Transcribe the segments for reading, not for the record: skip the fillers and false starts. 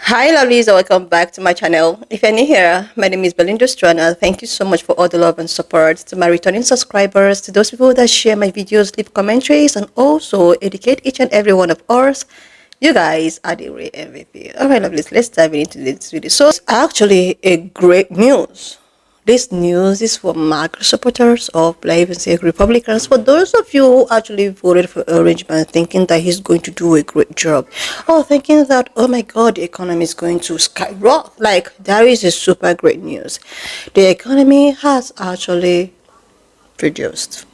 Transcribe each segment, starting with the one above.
Hi lovelies, and welcome back to my channel. If you're new here, my name is Belinda Strana. Thank you so much for all the love and support. To my returning subscribers, to those people that share my videos, leave commentaries, and also educate each and every one of us, you guys are the real MVP. Alright lovelies, let's dive into this video. So it's actually a great news. This news is for Marcos supporters, or even say Republicans. For those of you who actually voted for Arrangement, thinking that he's going to do a great job, or thinking that, oh my God, the economy is going to skyrocket, like that is a super great news. The economy has actually reduced.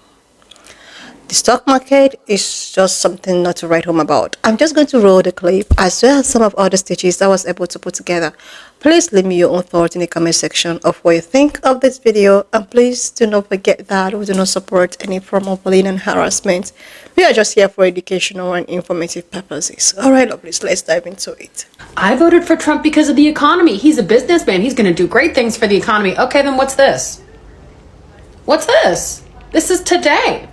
The stock market is just something not to write home about. I'm just going to roll the clip as well as some of other stitches I was able to put together. Please leave me your own thoughts in the comment section of what you think of this video, and please do not forget that we do not support any form of bullying and harassment. We are just here for educational and informative purposes. Alright lovelies, let's dive into it. I voted for Trump because of the economy. He's a businessman. He's going to do great things for the economy. Okay, then what's this? What's this? This is today.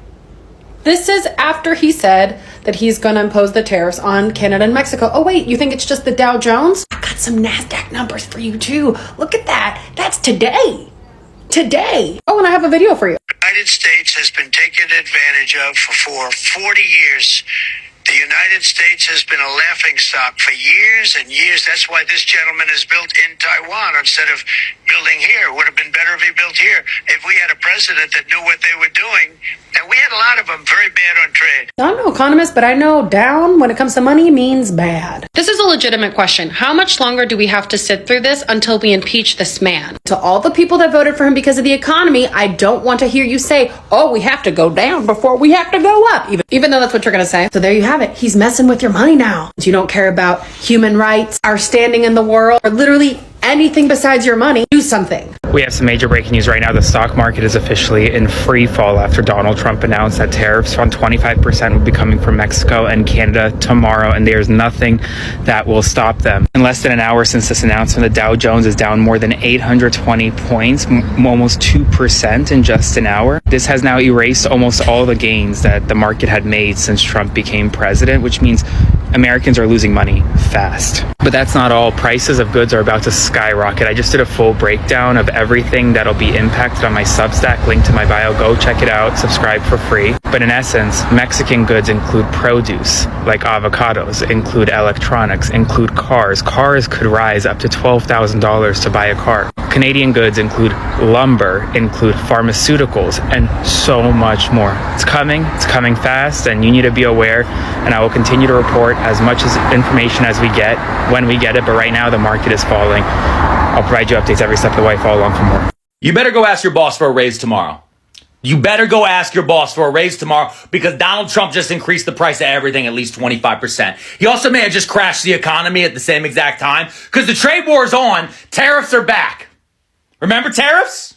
This is after he said that he's going to impose the tariffs on Canada and Mexico. Oh, wait, you think it's just the Dow Jones? I got some NASDAQ numbers for you, too. Look at that. That's today. Today. Oh, and I have a video for you. The United States has been taken advantage of for 40 years. The United States has been a laughingstock for years and years. That's why this gentleman is built in Taiwan instead of building here. It would have been better if he built here. If we had a president that knew what they were doing, and we had a lot of them very bad on trade. I'm no economist, but I know down when it comes to money means bad. This is a legitimate question. How much longer do we have to sit through this until we impeach this man? To all the people that voted for him because of the economy, I don't want to hear you say, oh, we have to go down before we have to go up, even though that's what you're going to say. So there you have it. He's messing with your money now. You don't care about human rights, our standing in the world, or literally anything besides your money. Do something. We have some major breaking news right now. The stock market is officially in free fall after Donald Trump announced that tariffs on 25% will be coming from Mexico and Canada tomorrow, and there's nothing that will stop them. In less than an hour since this announcement, the Dow Jones is down more than 820 points, almost 2% in just an hour. This has now erased almost all the gains that the market had made since Trump became president, which means Americans are losing money fast. But that's not all. Prices of goods are about to skyrocket. I just did a full breakdown of everything that'll be impacted on my Substack, link to my bio. Go check it out, subscribe for free. But in essence, Mexican goods include produce, like avocados, include electronics, include cars. Cars could rise up to $12,000 to buy a car. Canadian goods include lumber, include pharmaceuticals, and so much more. It's coming fast, and you need to be aware, and I will continue to report as much information as we get when we get it, but right now the market is falling. I'll provide you updates every step of the way. Follow along for more. You better go ask your boss for a raise tomorrow. You better go ask your boss for a raise tomorrow, because Donald Trump just increased the price of everything at least 25%. He also may have just crashed the economy at the same exact time, because the trade war is on. Tariffs are back. Remember tariffs?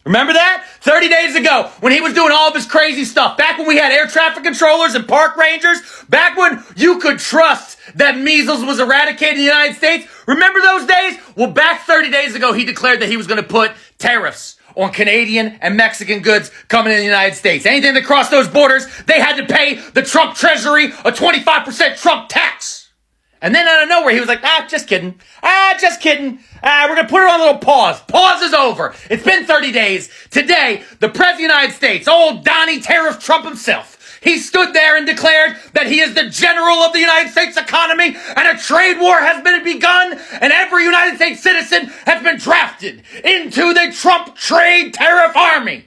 Remember that? 30 days ago, when he was doing all of his crazy stuff, back when we had air traffic controllers and park rangers, back when you could trust that measles was eradicated in the United States, remember those days? Well, back 30 days ago, he declared that he was going to put tariffs on Canadian and Mexican goods coming in the United States. Anything that crossed those borders, they had to pay the Trump Treasury a 25% Trump tax. And then out of nowhere, he was like, just kidding. We're going to put it on a little pause. Pause is over. It's been 30 days. Today, the President of the United States, old Donnie Tariff Trump himself, he stood there and declared that he is the general of the United States economy, and a trade war has been begun, and every United States citizen has been drafted into the Trump trade tariff army.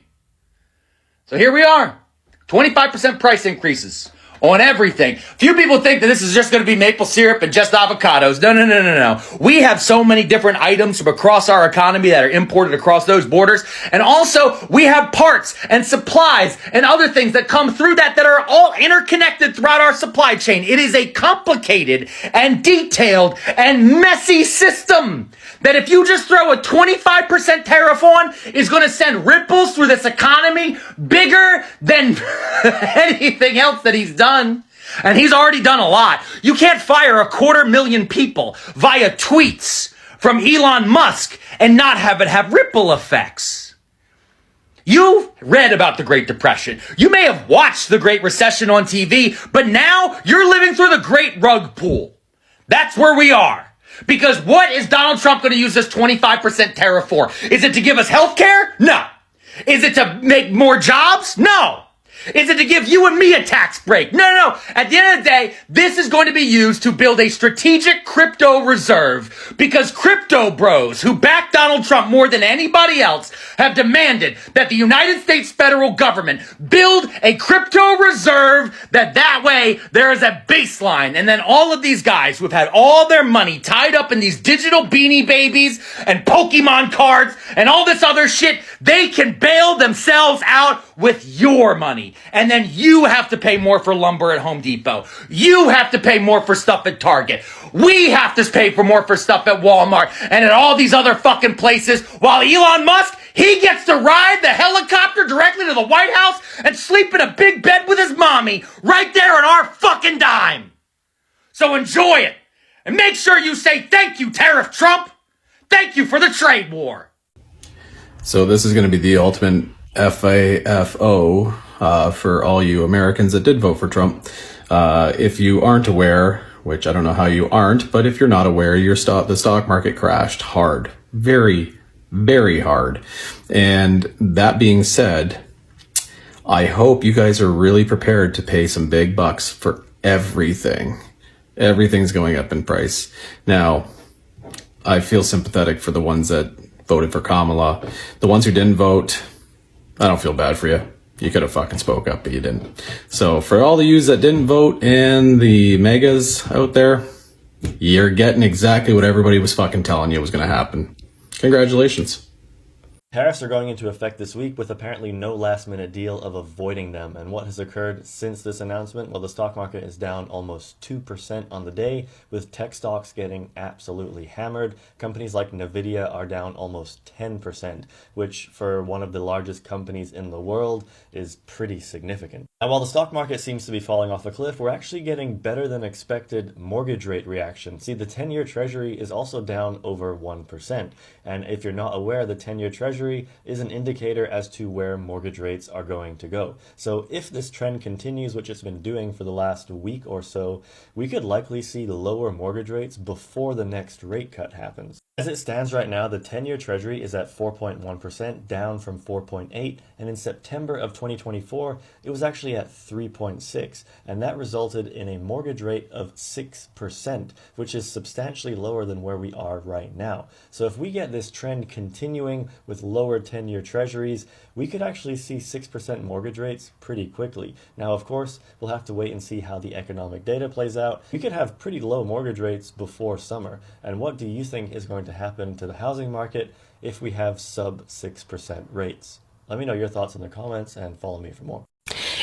So here we are. 25% price increases on everything. Few people think that this is just going to be maple syrup and just avocados. No. We have so many different items from across our economy that are imported across those borders. And also, we have parts and supplies and other things that come through that are all interconnected throughout our supply chain. It is a complicated and detailed and messy system that if you just throw a 25% tariff on, is going to send ripples through this economy bigger than anything else that he's done. And he's already done a lot. You can't fire 250,000 people via tweets from Elon Musk and not have it have ripple effects. You read about the Great Depression. You may have watched the Great Recession on TV, but now you're living through the Great Rug Pull. That's where we are. Because what is Donald Trump going to use this 25% tariff for? Is it to give us health care? No. Is it to make more jobs? No. Is it to give you and me a tax break? No. At the end of the day, this is going to be used to build a strategic crypto reserve because crypto bros who back Donald Trump more than anybody else have demanded that the United States federal government build a crypto reserve that way there is a baseline. And then all of these guys who have had all their money tied up in these digital beanie babies and Pokemon cards and all this other shit, they can bail themselves out with your money. And then you have to pay more for lumber at Home Depot. You have to pay more for stuff at Target. We have to pay for more for stuff at Walmart and at all these other fucking places while Elon Musk, he gets to ride the helicopter directly to the White House and sleep in a big bed with his mommy right there on our fucking dime. So enjoy it. And make sure you say thank you, Tariff Trump. Thank you for the trade war. So this is going to be the ultimate FAFO for all you Americans that did vote for Trump. If you aren't aware, which I don't know how you aren't, but if you're not aware, the stock market crashed hard. Very, very hard. And that being said, I hope you guys are really prepared to pay some big bucks for everything. Everything's going up in price. Now, I feel sympathetic for the ones that voted for Kamala. The ones who didn't vote, I don't feel bad for you. You could have fucking spoke up, but you didn't. So for all the yous that didn't vote and the megas out there, you're getting exactly what everybody was fucking telling you was going to happen. Congratulations. Tariffs are going into effect this week with apparently no last-minute deal of avoiding them. And what has occurred since this announcement? Well, the stock market is down almost 2% on the day, with tech stocks getting absolutely hammered. Companies like Nvidia are down almost 10%, which for one of the largest companies in the world is pretty significant. And while the stock market seems to be falling off a cliff, we're actually getting better than expected mortgage rate reaction. See, the 10-year Treasury is also down over 1%. And if you're not aware, the 10-year Treasury is an indicator as to where mortgage rates are going to go. So if this trend continues, which it's been doing for the last week or so, we could likely see lower mortgage rates before the next rate cut happens. As it stands right now, the 10-year Treasury is at 4.1%, down from 4.8%, and in September of 2024, it was actually at 3.6%, and that resulted in a mortgage rate of 6%, which is substantially lower than where we are right now. So if we get this trend continuing with lower 10-year Treasuries, we could actually see 6% mortgage rates pretty quickly. Now, of course, we'll have to wait and see how the economic data plays out. We could have pretty low mortgage rates before summer, and what do you think is going to happen to the housing market if we have sub 6% rates? Let me know your thoughts in the comments and follow me for more.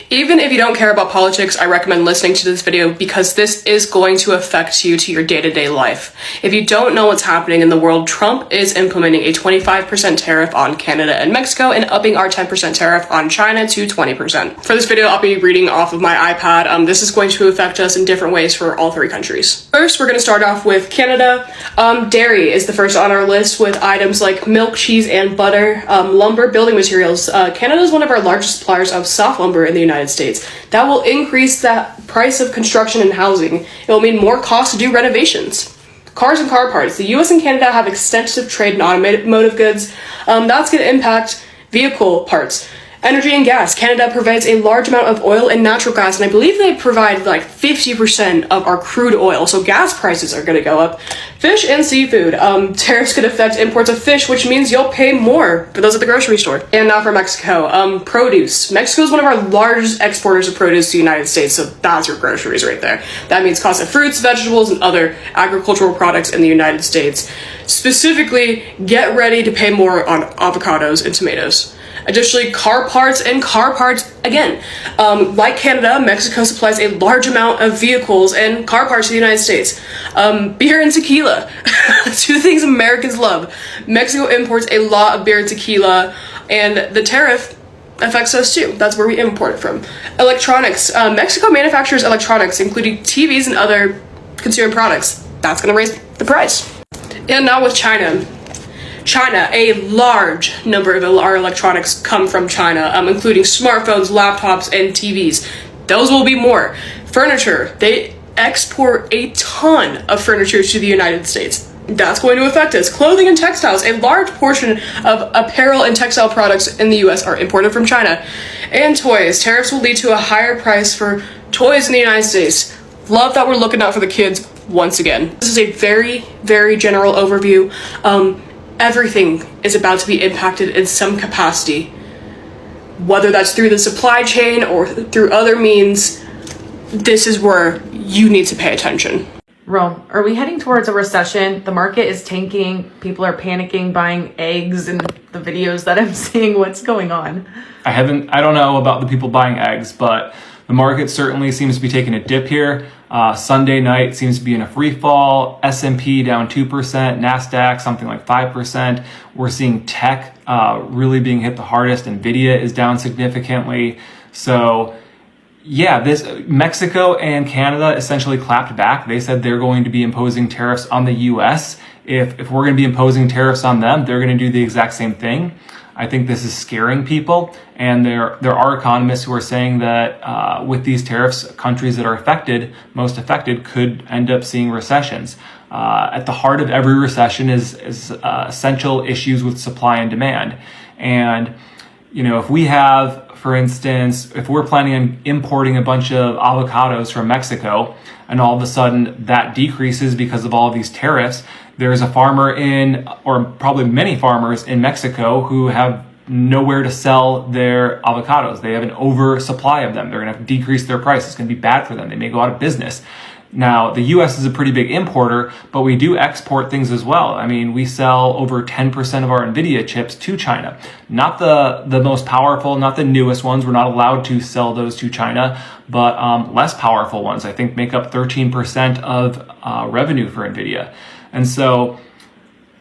Even if you don't care about politics, I recommend listening to this video because this is going to affect you to your day-to-day life. If you don't know what's happening in the world, Trump is implementing a 25% tariff on Canada and Mexico and upping our 10% tariff on China to 20%. For this video, I'll be reading off of my iPad. This is going to affect us in different ways for all three countries. First, we're going to start off with Canada. Dairy is the first on our list with items like milk, cheese, and butter. Lumber, building materials. Canada is one of our largest suppliers of soft lumber in the United States. That will increase that price of construction and housing. It will mean more cost to do renovations. Cars and car parts. The US and Canada have extensive trade in automotive goods. That's going to impact vehicle parts. Energy and gas. Canada provides a large amount of oil and natural gas, and I believe they provide like 50% of our crude oil, so gas prices are going to go up. Fish and seafood. Tariffs could affect imports of fish, which means you'll pay more for those at the grocery store. And now for Mexico. Produce. Mexico is one of our largest exporters of produce to the United States, so that's your groceries right there. That means cost of fruits, vegetables, and other agricultural products in the United States. Specifically, get ready to pay more on avocados and tomatoes. Additionally, car parts, again, like Canada, Mexico supplies a large amount of vehicles and car parts to the United States. Beer and tequila, two things Americans love. Mexico imports a lot of beer and tequila, and the tariff affects us too. That's where we import it from. Electronics, Mexico manufactures electronics, including TVs and other consumer products. That's going to raise the price. And now with China. China, a large number of our electronics come from China, including smartphones, laptops, and TVs. Those will be more. Furniture, export a ton of furniture to the United States. That's going to affect us. Clothing and textiles. A large portion of apparel and textile products in the US are imported from China. And toys. Tariffs will lead to a higher price for toys in the United States. Love that we're looking out for the kids once again. This is a very, very general overview. Everything is about to be impacted in some capacity. Whether that's through the supply chain or through other means, this is where you need to pay attention. Rome, are we heading towards a recession? The market is tanking. People are panicking, buying eggs in the videos that I'm seeing. What's going on? I don't know about the people buying eggs, but the market certainly seems to be taking a dip here. Sunday night seems to be in a free fall. S&P down 2%, NASDAQ something like 5%. We're seeing tech really being hit the hardest. Nvidia is down significantly. So yeah, Mexico and Canada essentially clapped back. They said they're going to be imposing tariffs on the US. If we're going to be imposing tariffs on them, they're going to do the exact same thing. I think this is scaring people, and there are economists who are saying that with these tariffs, countries that are most affected, could end up seeing recessions. At the heart of every recession is essential issues with supply and demand. And if we have, for instance, if we're planning on importing a bunch of avocados from Mexico, and all of a sudden that decreases because of all of these tariffs, there's a farmer or probably many farmers in Mexico who have nowhere to sell their avocados. They have an oversupply of them. They're going to have to decrease their price. It's going to be bad for them. They may go out of business. Now, the U.S. is a pretty big importer, but we do export things as well. I mean, we sell over 10% of our NVIDIA chips to China. Not the most powerful, not the newest ones. We're not allowed to sell those to China, but less powerful ones, I think, make up 13% of revenue for NVIDIA. And so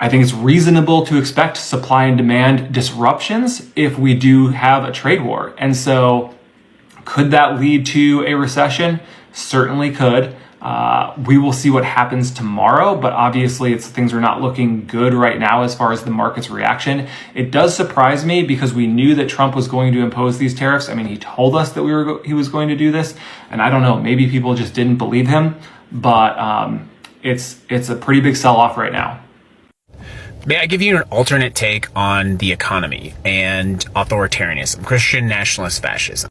I think it's reasonable to expect supply and demand disruptions if we do have a trade war. And so could that lead to a recession? Certainly could. We will see what happens tomorrow, but obviously things are not looking good right now as far as the market's reaction. It does surprise me because we knew that Trump was going to impose these tariffs. I mean, he told us that he was going to do this, and I don't know, maybe people just didn't believe him, but it's a pretty big sell-off right now. May I give you an alternate take on the economy and authoritarianism, Christian nationalist fascism?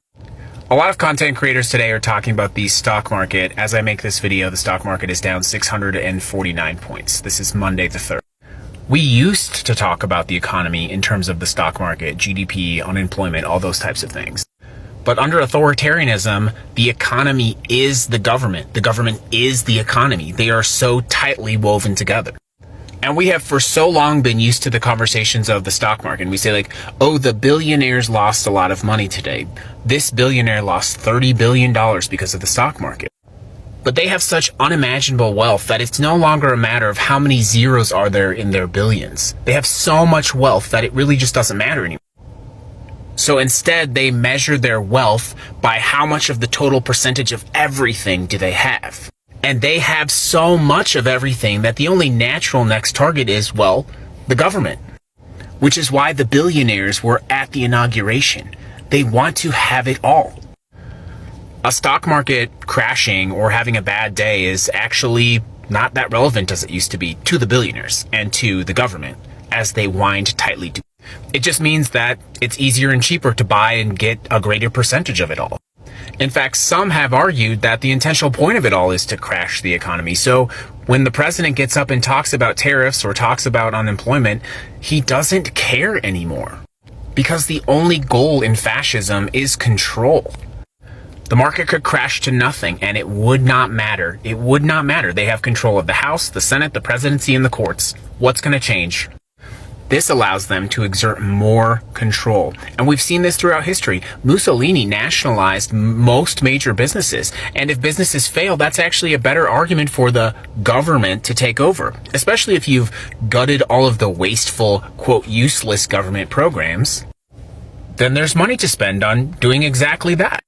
A lot of content creators today are talking about the stock market. As I make this video, the stock market is down 649 points. This is Monday the 3rd. We used to talk about the economy in terms of the stock market, GDP, unemployment, all those types of things. But under authoritarianism, the economy is the government. The government is the economy. They are so tightly woven together. And we have for so long been used to the conversations of the stock market. We say like, oh, the billionaires lost a lot of money today. This billionaire lost $30 billion because of the stock market. But they have such unimaginable wealth that it's no longer a matter of how many zeros are there in their billions. They have so much wealth that it really just doesn't matter anymore. So instead, they measure their wealth by how much of the total percentage of everything do they have. And they have so much of everything that the only natural next target is, well, the government. Which is why the billionaires were at the inauguration. They want to have it all. A stock market crashing or having a bad day is actually not that relevant as it used to be to the billionaires and to the government as they wind tightly to. It just means that it's easier and cheaper to buy and get a greater percentage of it all. In fact, some have argued that the intentional point of it all is to crash the economy. So when the president gets up and talks about tariffs or talks about unemployment, he doesn't care anymore. Because the only goal in fascism is control. The market could crash to nothing and it would not matter. It would not matter. They have control of the House, the Senate, the presidency, and the courts. What's going to change? This allows them to exert more control. And we've seen this throughout history. Mussolini nationalized most major businesses. And if businesses fail, that's actually a better argument for the government to take over. Especially if you've gutted all of the wasteful, quote, useless government programs. Then there's money to spend on doing exactly that.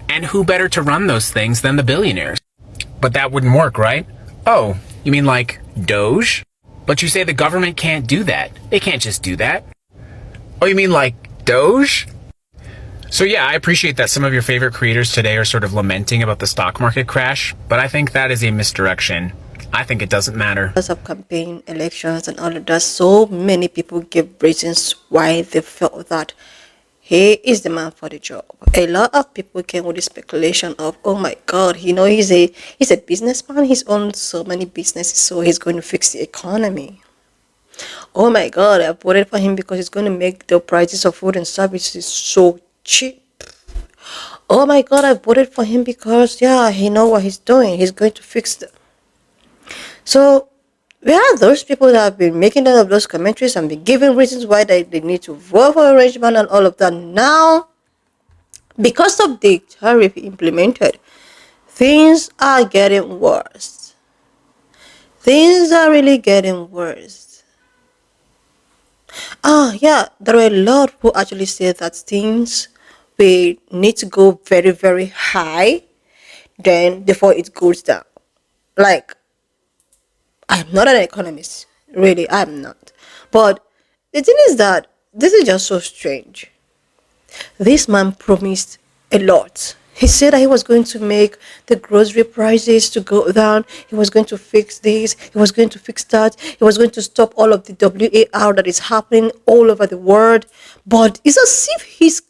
And who better to run those things than the billionaires? But that wouldn't work, right? Oh, you mean like Doge? But you say the government can't do that. They can't just do that. Oh, you mean like Doge? So yeah, I appreciate that some of your favorite creators today are sort of lamenting about the stock market crash, but I think that is a misdirection. I think it doesn't matter. Because of campaign, elections, and all of that, so many people give reasons why they felt that he is the man for the job. A lot of people came with the speculation of, oh my God, he's a businessman. He's owned so many businesses, so he's going to fix the economy. Oh my God, I voted for him because he's going to make the prices of food and services so cheap. Oh my God, I voted for him because yeah, he know what he's doing. He's going to fix the. So where are those people that have been making all of those commentaries and been giving reasons why they need to vote for arrangement and all of that? Now, because of the tariff implemented, things are getting worse. Things are really getting worse. Yeah, there are a lot who actually say that things will need to go very, very high then before it goes down. Like, I'm not an economist, really, I'm not. But the thing is that this is just so strange. This man promised a lot. He said that he was going to make the grocery prices to go down. He was going to fix this. He was going to fix that. He was going to stop all of the WAR that is happening all over the world. But it's as if he's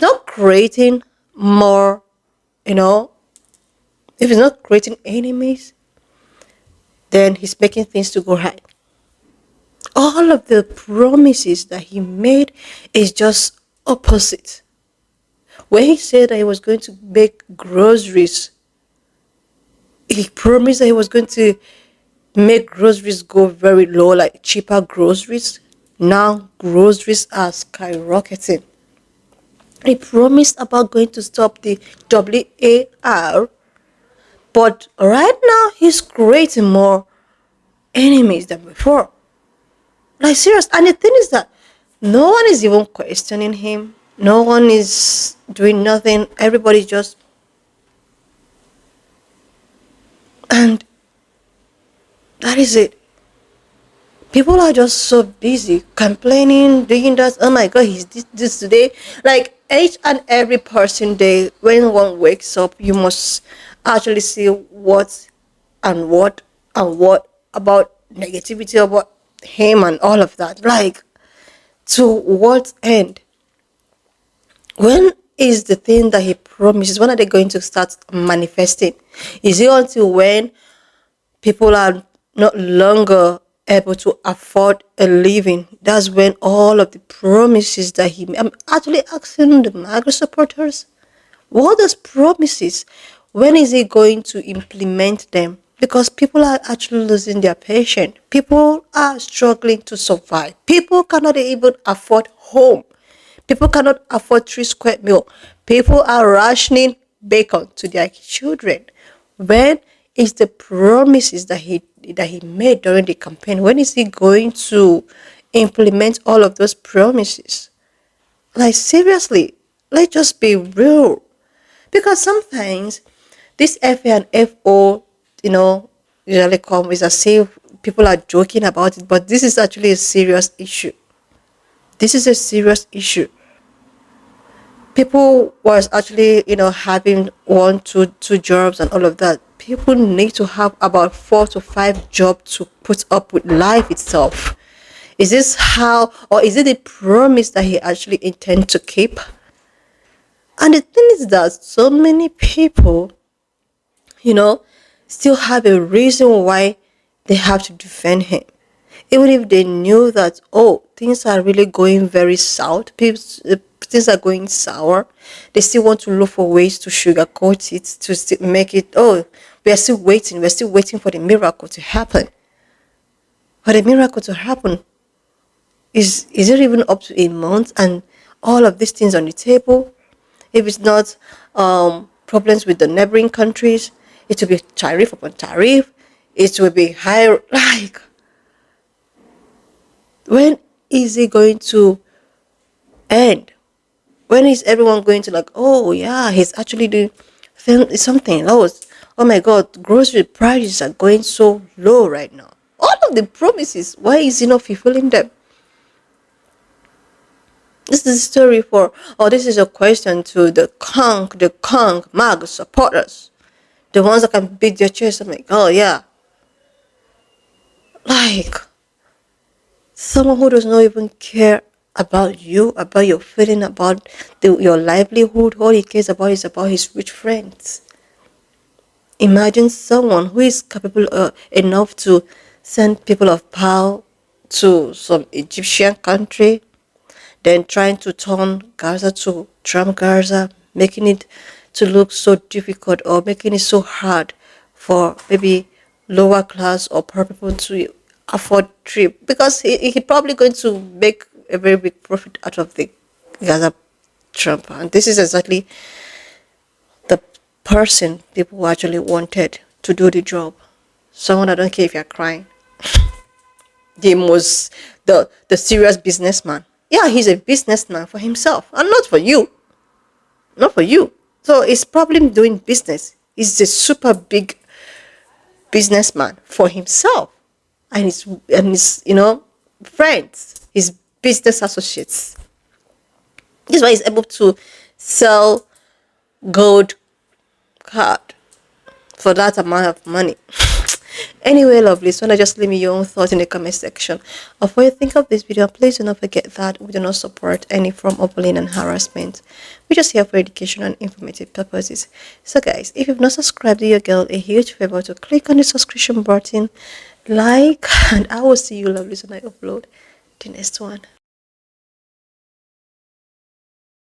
not creating more, if he's not creating enemies, then he's making things to go right. All of the promises that he made is just opposite. When he said that he was going to make groceries, he promised that he was going to make groceries go very low, like cheaper groceries. Now groceries are skyrocketing. He promised about going to stop the WAR, but right now he's creating more enemies than before. Like serious. And the thing is that no one is even questioning him. No one is doing nothing. Everybody just. And that is it. People are just so busy complaining, doing that. Oh my God, he's this today. Like each and every person day, when one wakes up, you must actually see what about negativity about him and all of that. Like, to what end? When is the thing that he promises? When are they going to start manifesting? Is it until when people are not longer able to afford a living? That's when all of the promises that he. I'm actually asking the MAGA supporters, what those promises? When is he going to implement them? Because people are actually losing their patience. People are struggling to survive. People cannot even afford home. People cannot afford 3 square meal. People are rationing bacon to their children. When is the promises that he made during the campaign? When is he going to implement all of those promises? Like seriously, let's just be real. Because sometimes this FA and FO, usually come is as if people are joking about it, but this is actually a serious issue. This is a serious issue. People was actually, having 1, 2 jobs and all of that. People need to have about 4 to 5 jobs to put up with life itself. Is this how, or is it the promise that he actually intends to keep? And the thing is that so many people, still have a reason why they have to defend him. Even if they knew that, things are really going very south, things are going sour, they still want to look for ways to sugarcoat it, to still make it, we're still waiting for the miracle to happen. For the miracle to happen, is it even up to a month and all of these things on the table? If it's not problems with the neighboring countries, it will be tariff upon tariff. It will be higher. Like, when is it going to end? When is everyone going to he's actually doing something else? Oh my God, grocery prices are going so low right now. All of the promises, why is he not fulfilling them? This is a story for, or this is a question to the Kong mag supporters. The ones that can beat their chest and like, oh yeah. Like, someone who does not even care about you, about your feeling, about your livelihood. All he cares about is about his rich friends. Imagine someone who is capable enough to send people of power to some Egyptian country, then trying to turn Gaza to Trump Gaza, making it to look so difficult or making it so hard for maybe lower class or poor people to afford trip, because he probably going to make a very big profit out of the Gaza Trump. And this is exactly the person people actually wanted to do the job. Someone, I don't care if you're crying. The serious businessman. Yeah, he's a businessman for himself and not for you. Not for you. So it's probably doing business. He's a super big businessman for himself and his friends, his business associates. This is why he's able to sell gold card for that amount of money. Anyway, lovely, so just leave me your own thoughts in the comment section of what you think of this video. Please do not forget that we do not support any form of bullying and harassment. We're just here for education and informative purposes. So guys, if you've not subscribed, do your girl a huge favor to click on the subscription button, like, and I will see you lovely when I upload the next one.